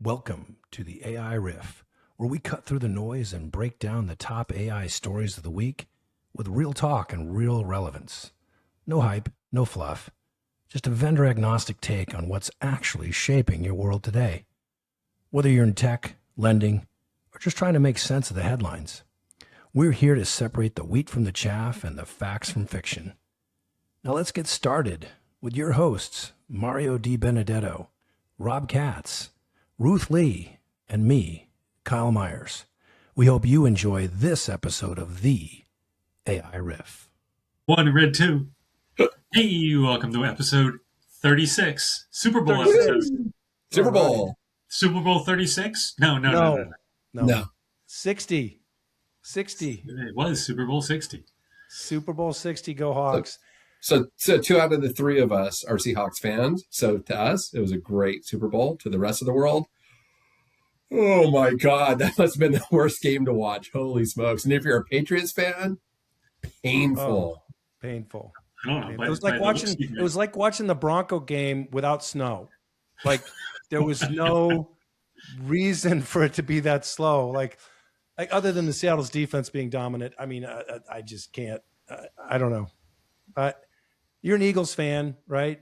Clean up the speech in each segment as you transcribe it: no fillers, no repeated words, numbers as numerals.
Welcome to the AI Riff, where we cut through the noise and break down the top AI stories of the week with real talk and real relevance. No hype, no fluff, just a vendor agnostic take on what's actually shaping your world today. Whether you're in tech, lending, or just trying to make sense of the headlines, we're here to separate the wheat from the chaff and the facts from fiction. Now let's get started with your hosts, Mario Di Benedetto, Rob Katz, Ruth Lee, and me, Kyle Myers. We hope you enjoy this episode of the AI Riff. One red two. Hey, welcome to episode 36, Super Bowl episode. Super Bowl. Super Bowl 36? No. 60. It was Super Bowl 60. Super Bowl 60, go Hawks. So two out of the three of us are Seahawks fans. So to us, it was a great Super Bowl. To the rest of the world, oh my God, that must have been the worst game to watch. Holy smokes. And if you're a Patriots fan, painful. Painful. I don't know. It was like watching the Bronco game without snow. Like there was no reason for it to be that slow. Like other than the Seattle's defense being dominant. I mean, I just can't. I don't know. You're an Eagles fan, right?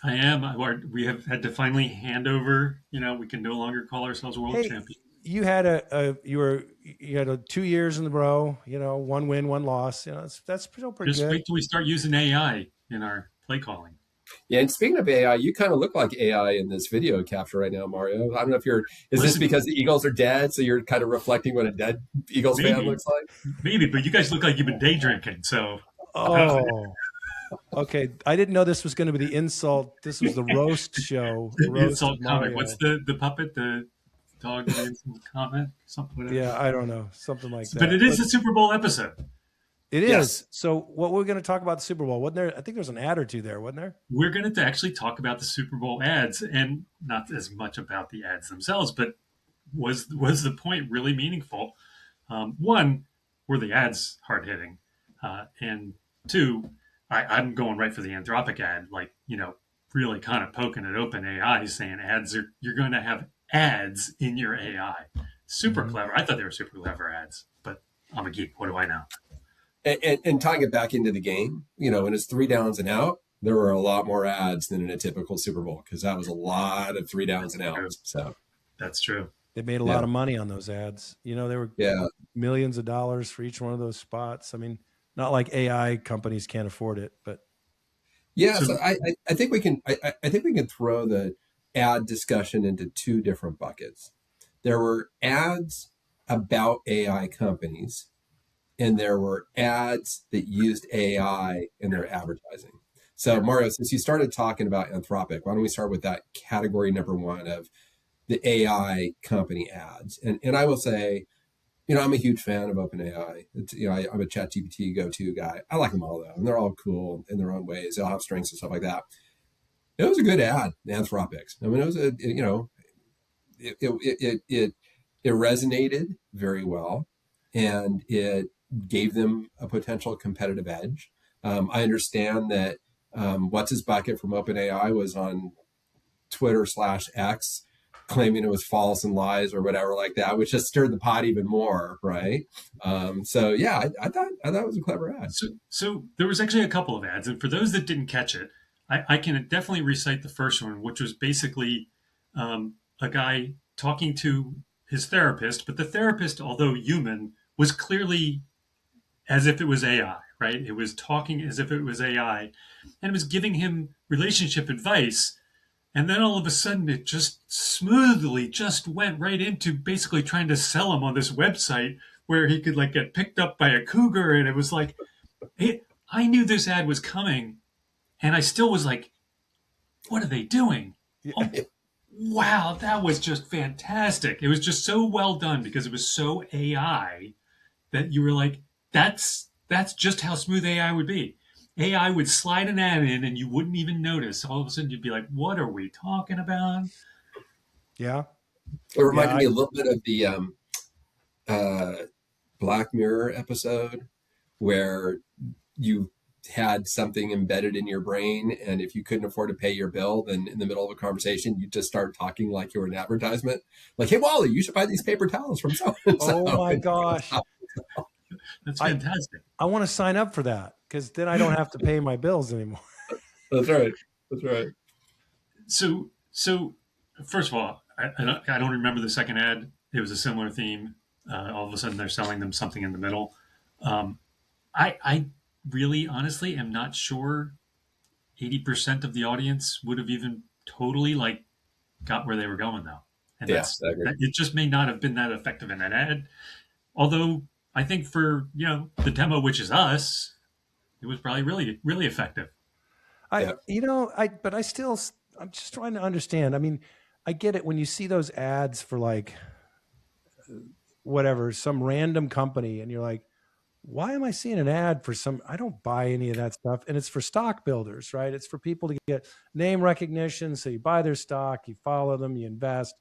I am. We have had to finally hand over. We can no longer call ourselves world champions. You had you had 2 years in a row. One win, one loss. That's still pretty good. Just wait till we start using AI in our play calling. Yeah, and speaking of AI, you kind of look like AI in this video capture right now, Mario. I don't know if this because the Eagles are dead, so you're kind of reflecting what a dead Eagles fan looks like? Maybe, but you guys look like you've been day drinking, so. Oh, okay. I didn't know this was going to be the insult. This was the roast show. The insult comment. What's the puppet? The dog the insult comment? Something like that. Yeah, I don't know. Something like that. But it is a Super Bowl episode. It is. Yes. So what we're going to talk about the Super Bowl, wasn't there? I think there was an ad or two there, wasn't there? We're going to actually talk about the Super Bowl ads, and not as much about the ads themselves, but was the point really meaningful? One, were the ads hard hitting? And two, I'm going right for the Anthropic ad, really kind of poking at OpenAI, saying you're going to have ads in your AI. Super clever. I thought they were super clever ads, but I'm a geek. What do I know? And tying it back into the game, when it's 3 downs and out, there were a lot more ads than in a typical Super Bowl because that was a lot of 3 downs and outs. So that's true. They made a lot of money on those ads. They were millions of dollars for each one of those spots. I mean, not like AI companies can't afford it, but so I think we can. I think we can throw the ad discussion into 2 different buckets. There were ads about AI companies, and there were ads that used AI in their advertising. So Mario, since you started talking about Anthropic, why don't we start with that category number 1 of the AI company ads? And I will say, I'm a huge fan of OpenAI. I'm a ChatGPT go-to guy. I like them all though, and they're all cool in their own ways. They all have strengths and stuff like that. It was a good ad, Anthropics. I mean, it was it resonated very well, and it gave them a potential competitive edge. I understand that what's his bucket from OpenAI was on Twitter/X claiming it was false and lies or whatever like that, which just stirred the pot even more, right? I thought it was a clever ad. So there was actually a couple of ads, and for those that didn't catch it, I can definitely recite the first one, which was basically a guy talking to his therapist, but the therapist, although human, was clearly as if it was AI, right? It was talking as if it was AI, and it was giving him relationship advice. And then all of a sudden, it just smoothly just went right into basically trying to sell him on this website where he could get picked up by a cougar. And it was like, I knew this ad was coming, and I still was like, what are they doing? Oh, wow, that was just fantastic. It was just so well done because it was so AI that you were like, that's just how smooth AI would be. AI would slide an ad in and you wouldn't even notice. All of a sudden you'd be like, what are we talking about? Yeah. It reminded me a little bit of the Black Mirror episode where you had something embedded in your brain, and if you couldn't afford to pay your bill, then in the middle of a conversation you just start talking like you were an advertisement, like, hey Wally, you should buy these paper towels from so and so. Oh my gosh, That's fantastic. I want to sign up for that, because then I don't have to pay my bills anymore. That's right. That's right. So first of all, I don't remember the second ad. It was a similar theme. All of a sudden, they're selling them something in the middle. I really, honestly, am not sure 80% of the audience would have even totally got where they were going, though. And it just may not have been that effective in that ad. Although I think for the demo, which is us, it was probably really, really effective. I'm just trying to understand. I mean, I get it when you see those ads for whatever, some random company, and you're like, why am I seeing an ad for I don't buy any of that stuff. And it's for stock builders, right? It's for people to get name recognition. So you buy their stock, you follow them, you invest.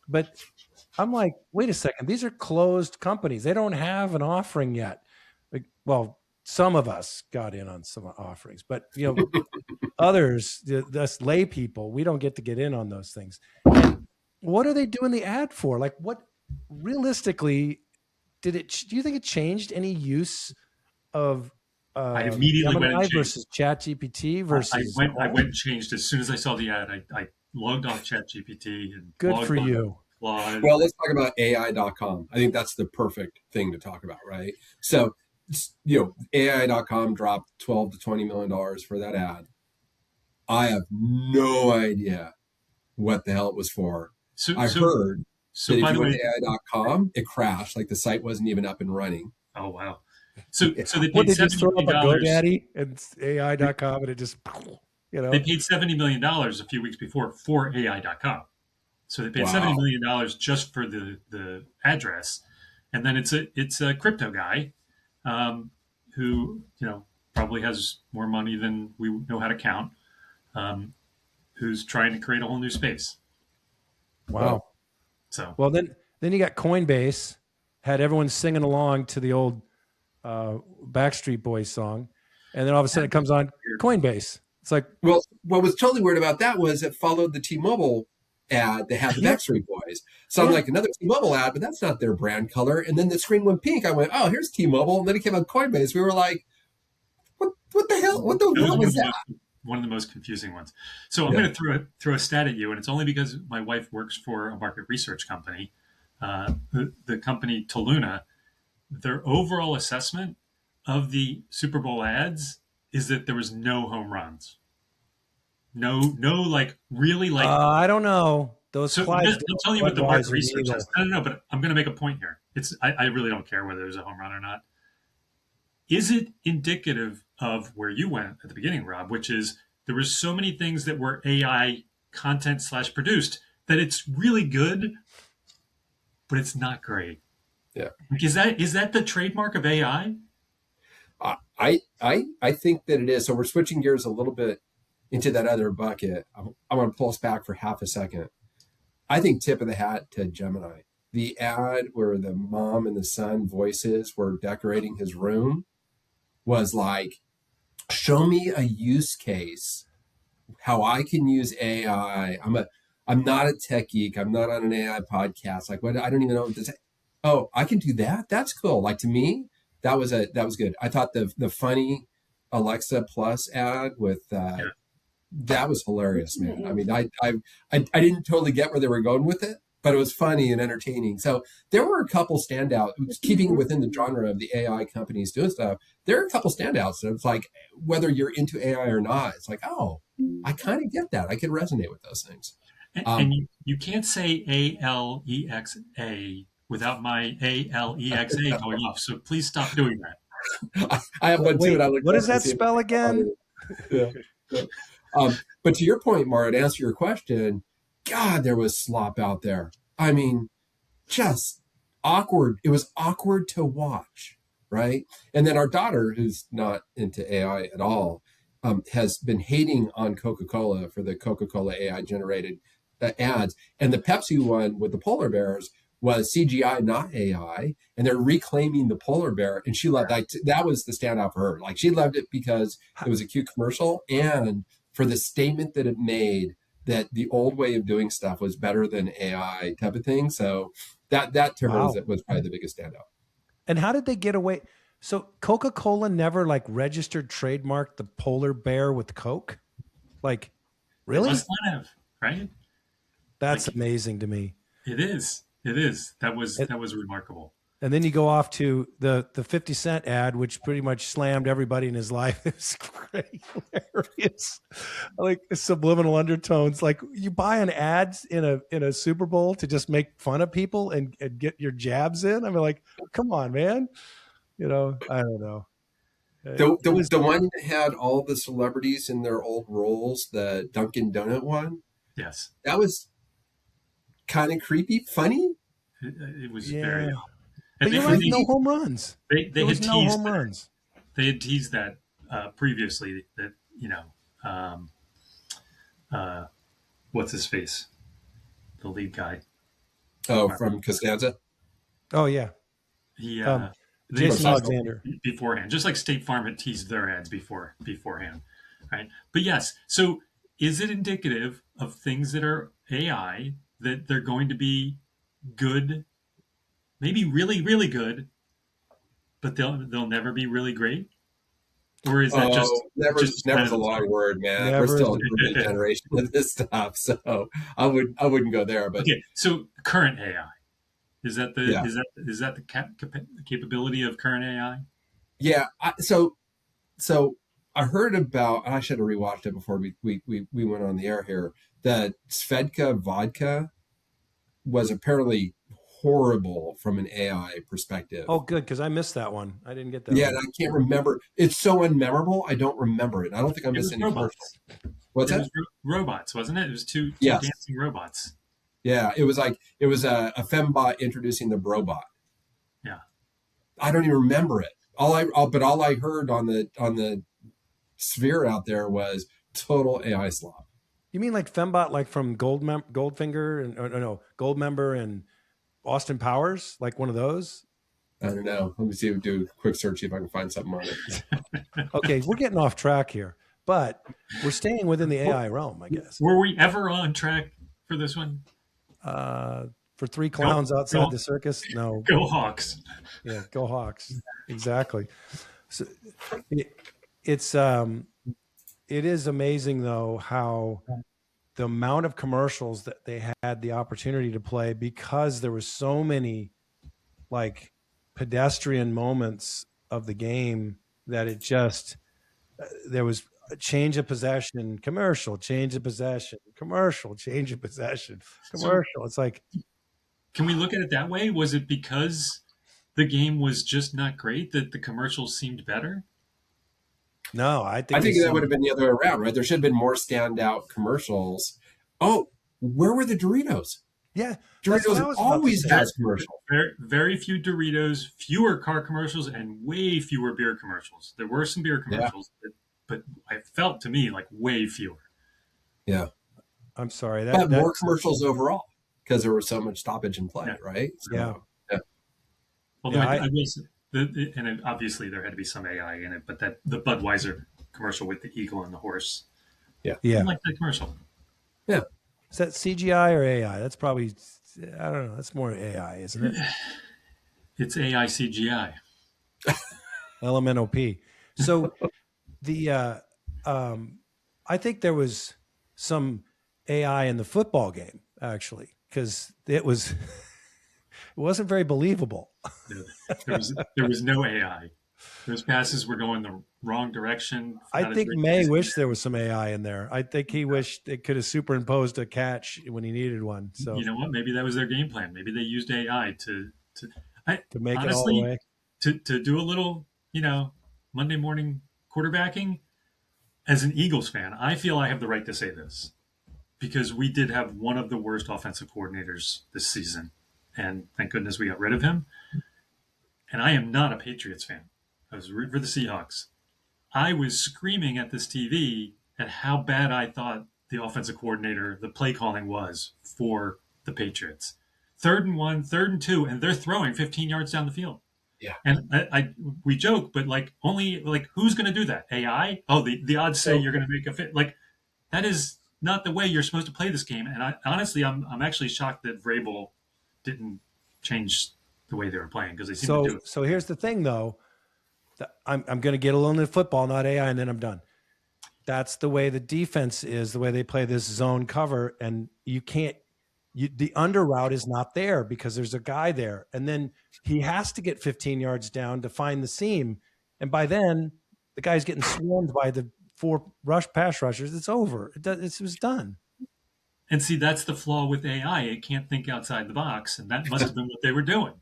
But I'm like, wait a second, these are closed companies. They don't have an offering yet. Well, some of us got in on some offerings, but others, us lay people, we don't get to get in on those things. And what are they doing the ad for? Like, what realistically do you think it changed any use of I immediately Gemini went and versus ChatGPT versus I went and changed as soon as I saw the ad. I logged off ChatGPT and good for you. Well, let's talk about AI.com. I think that's the perfect thing to talk about, right? So, AI.com dropped $12 to $20 million for that ad. I have no idea what the hell it was for. I heard that if you went to AI.com, it crashed, like the site wasn't even up and running. Oh, wow. So they paid what, did you throw up a $70 million. GoDaddy and AI.com and it just, They paid $70 million a few weeks before for AI.com. So they paid $70 million just for the address. And then it's a crypto guy who, probably has more money than we know how to count, who's trying to create a whole new space. Wow. Well, then you got Coinbase, had everyone singing along to the old Backstreet Boys song, and then all of a sudden it comes on Coinbase. It's like, well, what was totally weird about that was it followed the T-Mobile ad that had the Backstreet Boys. So I'm like, another T-Mobile ad, but that's not their brand color. And then the screen went pink. I went, oh, here's T-Mobile. And then it came on Coinbase. We were like, what the hell? What the hell was that? One of the most confusing ones. So I'm going to throw a stat at you, and it's only because my wife works for a market research company, the company Toluna. Their overall assessment of the Super Bowl ads is that there was no home runs. No, I don't know. Those so I'll tell you what the market research says. No, but I'm going to make a point here. I really don't care whether there's a home run or not. Is it indicative of where you went at the beginning, Rob, which is there were so many things that were AI content / produced that it's really good, but it's not great? Yeah. Is that the trademark of AI? I think that it is. So we're switching gears a little bit into that other bucket. I want to pull us back for half a second. I think tip of the hat to Gemini. The ad where the mom and the son voices were decorating his room was like, show me a use case, how I can use AI. I'm not a tech geek. I'm not on an AI podcast. Like, what? I don't even know what this. Oh, I can do that. That's cool. Like, to me, that was good. I thought the funny Alexa Plus ad with that was hilarious, man. I mean, I didn't totally get where they were going with it, but it was funny and entertaining. So there were a couple standouts, keeping within the genre of the AI companies doing stuff. There are a couple standouts. So it's like, whether you're into AI or not, it's like, oh, I kind of get that. I can resonate with those things. And you can't say ALEXA without my ALEXA going off. So please stop doing that. I have one too. What does that spell again? Yeah. But to your point, Mara, to answer your question, God, there was slop out there. I mean, just awkward. It was awkward to watch, right? And then our daughter, who's not into AI at all, has been hating on Coca-Cola for the Coca-Cola AI generated ads. And the Pepsi one with the polar bears was CGI, not AI, and they're reclaiming the polar bear. And she loved that was the standout for her. Like she loved it because it was a cute commercial and for the statement that it made that the old way of doing stuff was better than AI type of thing. So that to her was probably the biggest standout. And how did they get away? So Coca-Cola never like registered trademarked the polar bear with Coke? Like, really? They must not have, right? That's amazing to me. It is. It is. That was remarkable. And then you go off to the 50 Cent ad, which pretty much slammed everybody in his life. It's great, hilarious, like subliminal undertones. Like you buy an ads in a Super Bowl to just make fun of people and get your jabs in. I mean, like, come on, man. I don't know. The one that had all the celebrities in their old roles, the Dunkin' Donut one. Yes, that was kind of creepy, funny. It was very. But you're right, no home runs. They had teased no home runs. They had teased that previously. That what's his face, the lead guy. Oh, from Costanza. Oh yeah, he Jason Alexander beforehand, just like State Farm had teased their ads beforehand, right? But yes, so is it indicative of things that are AI that they're going to be good? Maybe really, really good, but they'll never be really great? Or is that never's a long word, man. We're still in the early generation of this stuff, so I wouldn't go there. But okay, so current AI is that the capability of current AI? Yeah. So I heard about. I should have rewatched it before we went on the air here. That Svedka vodka was apparently horrible from an AI perspective. Oh, good, because I missed that one. I didn't get that. Yeah, and I can't remember. It's so unmemorable. I don't remember it. I don't think I missed any commercials. What's that? It was robots, wasn't it? It was two dancing robots. Yeah, it was a fembot introducing the brobot. Yeah, I don't even remember it. All I heard on the sphere out there was total AI slop. You mean like fembot, like from Goldfinger and Goldmember and Austin Powers, like one of those? I don't know. Let me do a quick search, see if I can find something on it. Okay, we're getting off track here, but we're staying within the AI realm, I guess. Were we ever on track for this one? For three clowns outside the circus? No. Go Hawks. Yeah, go Hawks. Exactly. So it is amazing though how the amount of commercials that they had the opportunity to play, because there were so many like pedestrian moments of the game that it just there was a change of possession, commercial, change of possession, commercial, change of possession, commercial. It's like, can we look at it that way? Was it because the game was just not great that the commercials seemed better? No, I think that would have been the other way around, right? There should have been more standout commercials. Oh, where were the Doritos? Yeah, Doritos always has commercials. Very, very few Doritos, fewer car commercials, and way fewer beer commercials. There were some beer commercials, but I felt to me like way fewer. Yeah, I'm sorry. But more commercials overall because there was so much stoppage in play, right? So, yeah. Although I will say, and obviously there had to be some AI in it, but that the Budweiser commercial with the eagle and the horse. Yeah. I like that commercial. Yeah. Is that CGI or AI? That's probably, I don't know. That's more AI, isn't it? It's AI CGI. LMNOP. So I think there was some AI in the football game actually, because it wasn't very believable. There was no AI. Those passes were going the wrong direction. I think May wished there was some AI in there. I think he wished it could have superimposed a catch when he needed one. So you know what? Maybe that was their game plan. Maybe they used AI to make honestly, it all the way. To do a little, Monday morning quarterbacking. As an Eagles fan, I feel I have the right to say this because we did have one of the worst offensive coordinators this season, and thank goodness we got rid of him. And I am not a Patriots fan. I was rooting for the Seahawks. I was screaming at this TV at how bad I thought the offensive coordinator, the play calling was for the Patriots. third and 1, third and 2, and they're throwing 15 yards down the field. Yeah. And we joke, but like only like who's going to do that? AI? Oh, the odds say you're going to make a fit. Like that is not the way you're supposed to play this game. And honestly, I'm actually shocked that Vrabel didn't change the way they were playing because they seem to do it. So here's the thing, though. I'm going to get a little into football, not AI, and then I'm done. That's the way the defense is, the way they play this zone cover, and you can't. The under route is not there because there's a guy there, and then he has to get 15 yards down to find the seam, and by then the guy's getting swarmed by the 4 pass rushers. It's over. It was done. And see, that's the flaw with AI. It can't think outside the box, and that must have been what they were doing.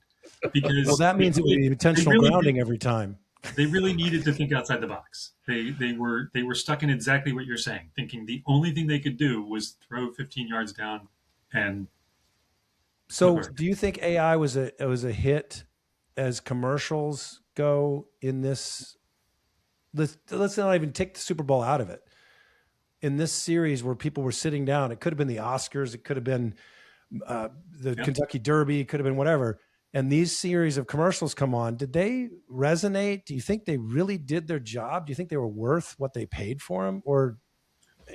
Because that means it would be intentional grounding every time. They really needed to think outside the box. They were stuck in exactly what you're saying, thinking the only thing they could do was throw 15 yards down. And so, do you think AI was a hit as commercials go in this? Let's not even take the Super Bowl out of it. In this series where people were sitting down, it could have been the Oscars, it could have been the Kentucky Derby, it could have been whatever. And these series of commercials come on. Did they resonate? Do you think they really did their job? Do you think they were worth what they paid for them? Or,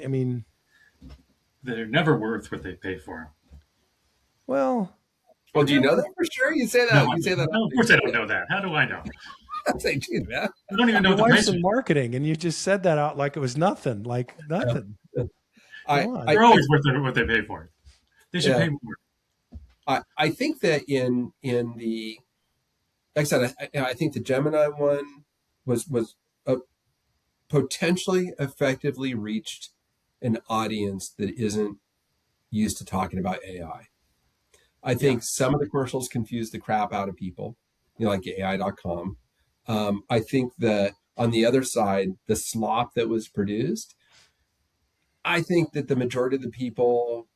I mean, they're never worth what they paid for them. Well, do you know that for sure? You say that. No, you say that. No, of course I don't know that. How do I know? I'm saying, geez, man. I don't even know your the wife's price. in marketing, and you just said that out like it was nothing. Like nothing. They're always worth what they pay for. They should pay more. I think that in the, like I said, I think the Gemini one was potentially effectively reached an audience that isn't used to talking about AI. I think some of the commercials confused the crap out of people, like AI.com. I think that on the other side, the slop that was produced, I think that the majority of the people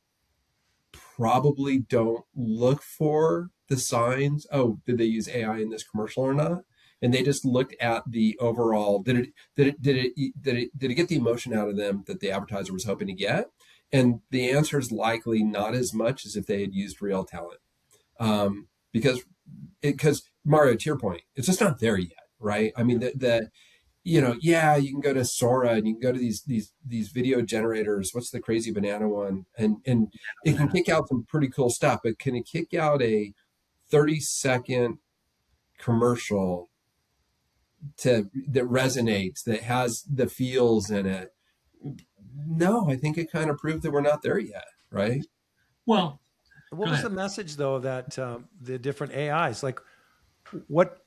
probably don't look for the signs. Oh, did they use AI in this commercial or not? And they just looked at the overall. Did it get the emotion out of them that the advertiser was hoping to get? And the answer is likely not as much as if they had used real talent, because Mario, to your point, it's just not there yet, right? I mean, you can go to Sora and you can go to these video generators. What's the crazy banana one? And it can kick out some pretty cool stuff, but can it kick out a 30-second commercial that resonates, that has the feels in it? No, I think it kind of proved that we're not there yet, right? Well, what was the message though that the different AIs, like, what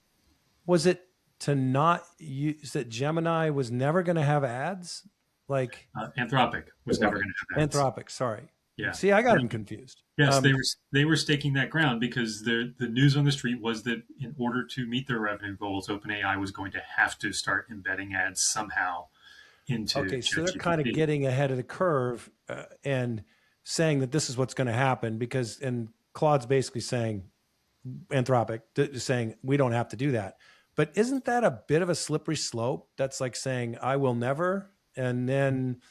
was it to not use that Gemini was never going to have ads? Like Anthropic was never going to have ads. Anthropic, sorry. Yeah. See, I got them confused. Yes, they were staking that ground because the news on the street was that in order to meet their revenue goals, OpenAI was going to have to start embedding ads somehow into. Okay, so they're kind of getting ahead of the curve and saying that this is what's going to happen and Claude's basically saying, Anthropic saying we don't have to do that. But isn't that a bit of a slippery slope? That's like saying I will never, and then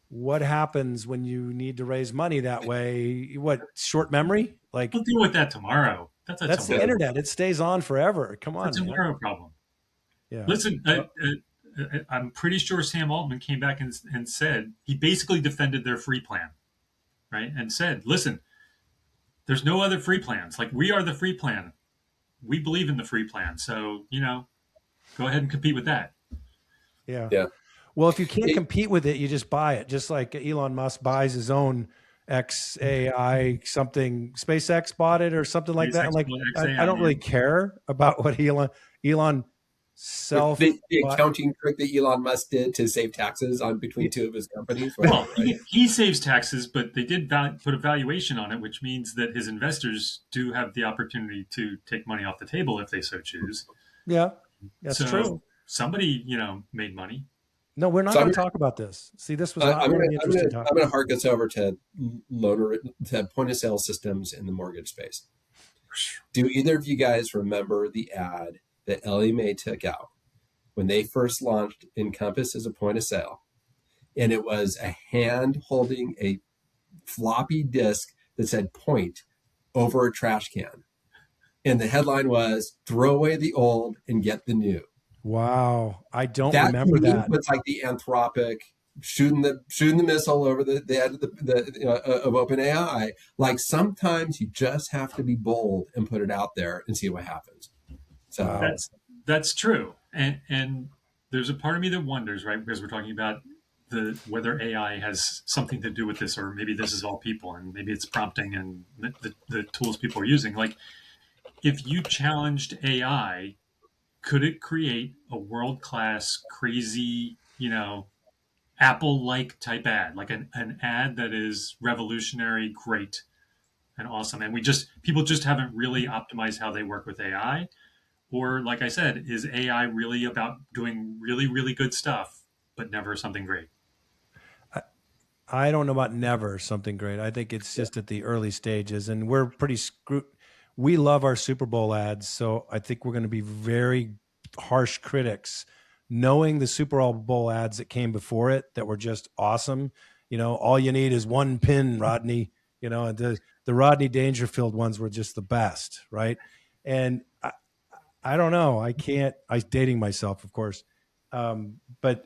what happens when you need to raise money that way? What, short memory? Like, we'll deal with that tomorrow. That's the internet. It stays on forever. Come on, that's a tomorrow problem. Yeah. Listen, I'm pretty sure Sam Altman came back and said he basically defended their free plan, right? And said, listen, there's no other free plans. Like, we are the free plan. We believe in the free plan. So, go ahead and compete with that. Yeah. Yeah. Well, if you can't compete with it, you just buy it. Just like Elon Musk buys his own XAI something. SpaceX bought it or something like that. Like, I don't really care about what Elon self. The accounting trick that Elon Musk did to save taxes on between two of his companies. Well, he saves taxes, but they did put a valuation on it, which means that his investors do have the opportunity to take money off the table if they so choose. Yeah, that's true. Somebody, made money. No, we're not going to talk about this. See, this was not really interesting. I'm going to hark us over to point of sale systems in the mortgage space. Do either of you guys remember the ad that Ellie Mae took out when they first launched Encompass as a point of sale? And it was a hand holding a floppy disk that said point over a trash can. And the headline was, throw away the old and get the new. Wow. I don't That remember to me that. was like the Anthropic shooting the missile over the head of of OpenAI. Like, sometimes you just have to be bold and put it out there and see what happens. So Wow. That's true. And there's a part of me that wonders, right? Because we're talking about whether AI has something to do with this, or maybe this is all people, and maybe it's prompting and the tools people are using. Like, if you challenged AI, could it create a world-class, crazy, Apple-like type ad, like an ad that is revolutionary, great, and awesome? And people just haven't really optimized how they work with AI. Or, like I said, is AI really about doing really, really good stuff, but never something great? I don't know about never something great. I think it's just at the early stages, and we're pretty screwed. We love our Super Bowl ads, so I think we're going to be very harsh critics, knowing the Super Bowl ads that came before it that were just awesome. All you need is one pin, Rodney. The Rodney Dangerfield ones were just the best, right? And I don't know. I'm dating myself, of course, but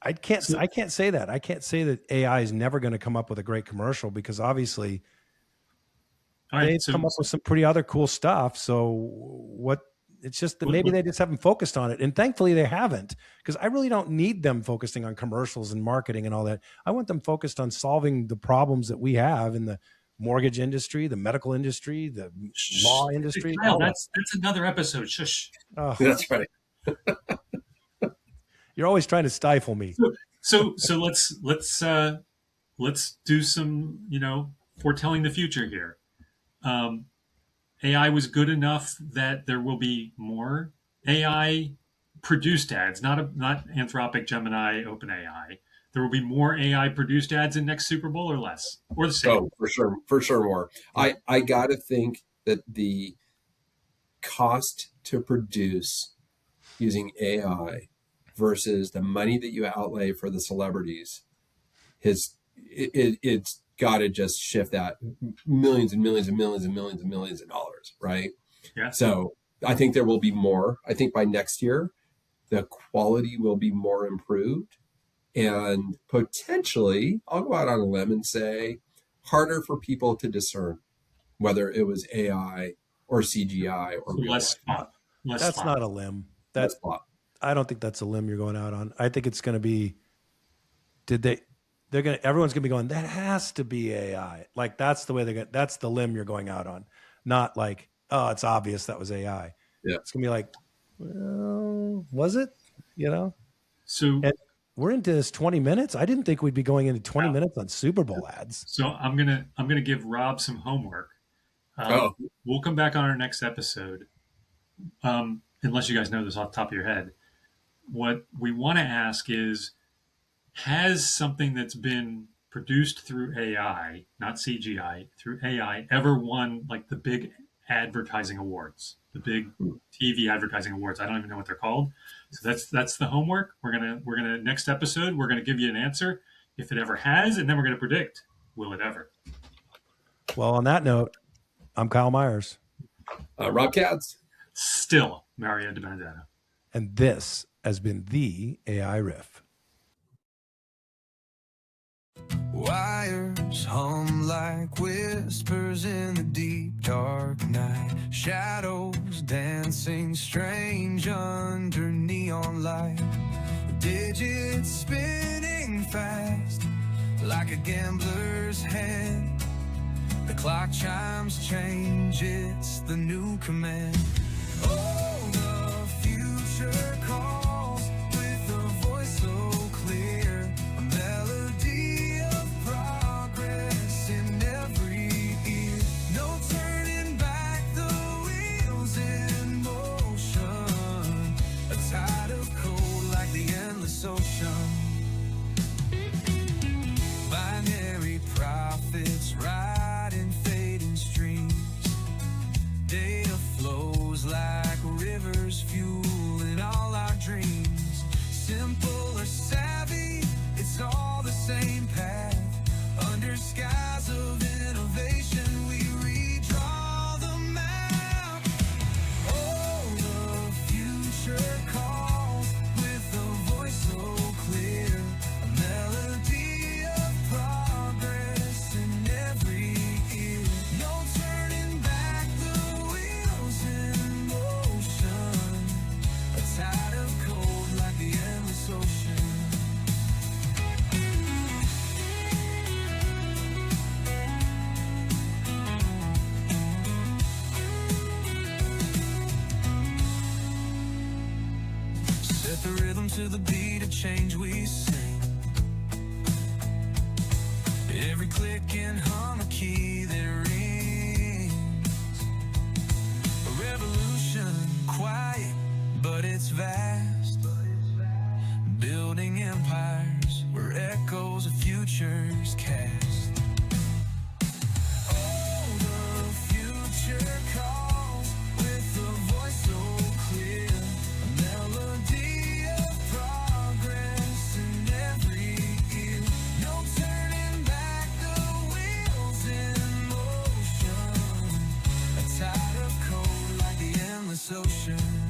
I can't say that. I can't say that AI is never going to come up with a great commercial, because obviously they've come up with some pretty other cool stuff. So it's just that maybe they just haven't focused on it. And thankfully they haven't, because I really don't need them focusing on commercials and marketing and all that. I want them focused on solving the problems that we have in the mortgage industry, the medical industry, the law industry. Kyle, that's another episode. Shush. Oh. That's right. You're always trying to stifle me. So let's do some, foretelling the future here. AI was good enough that there will be more AI produced ads, not Anthropic, Gemini, OpenAI. There will be more AI produced ads in next Super Bowl, or less, or the same. Oh, for sure more. I got to think that the cost to produce using AI versus the money that you outlay for the celebrities, it's got to just shift that millions and millions and millions and millions and millions of dollars, right? Yeah. So I think there will be more. I think by next year, the quality will be more improved, and potentially, I'll go out on a limb and say, harder for people to discern whether it was AI or CGI or less pop. That's not a limb. That's pop. I don't think that's a limb you're going out on. I think it's going to be, everyone's going to be going, that has to be AI. Like, that's the way that's the limb you're going out on. Not like, oh, it's obvious that was AI. Yeah. It's going to be like, well, was it? So, and we're into this 20 minutes. I didn't think we'd be going into 20 minutes on Super Bowl ads. So I'm gonna give Rob some homework. We'll come back on our next episode. Unless you guys know this off the top of your head, what we want to ask is, has something that's been produced through AI, not CGI, through AI, ever won like the big advertising awards, the big TV advertising awards? I don't even know what they're called. So that's the homework. We're gonna next episode, we're gonna give you an answer if it ever has, and then we're gonna predict, will it ever? Well, on that note, I'm Kyle Myers. Rob Katz. Still Mario Di Benedetto. And this has been the AI Riff. Wires hum like whispers in the deep dark night. Shadows dancing strange under neon light. Digits spinning fast like a gambler's hand. The clock chimes change, it's the new command. Oh, the future calls with a voice so clear. A melody of progress in every ear. No turning back, the wheels in motion. A tide of cold like the endless ocean. Binary prophets ride in fading streams. Data flows like rivers fueling all to the beat of change we sing. Every click and hum a key that rings. A revolution, quiet, but it's vast. Building empires where echoes of futures cast. Oh, the future calls with a voice so clear. A melody of progress in every ear. No turning back, the wheels in motion. A tide of code like the endless ocean.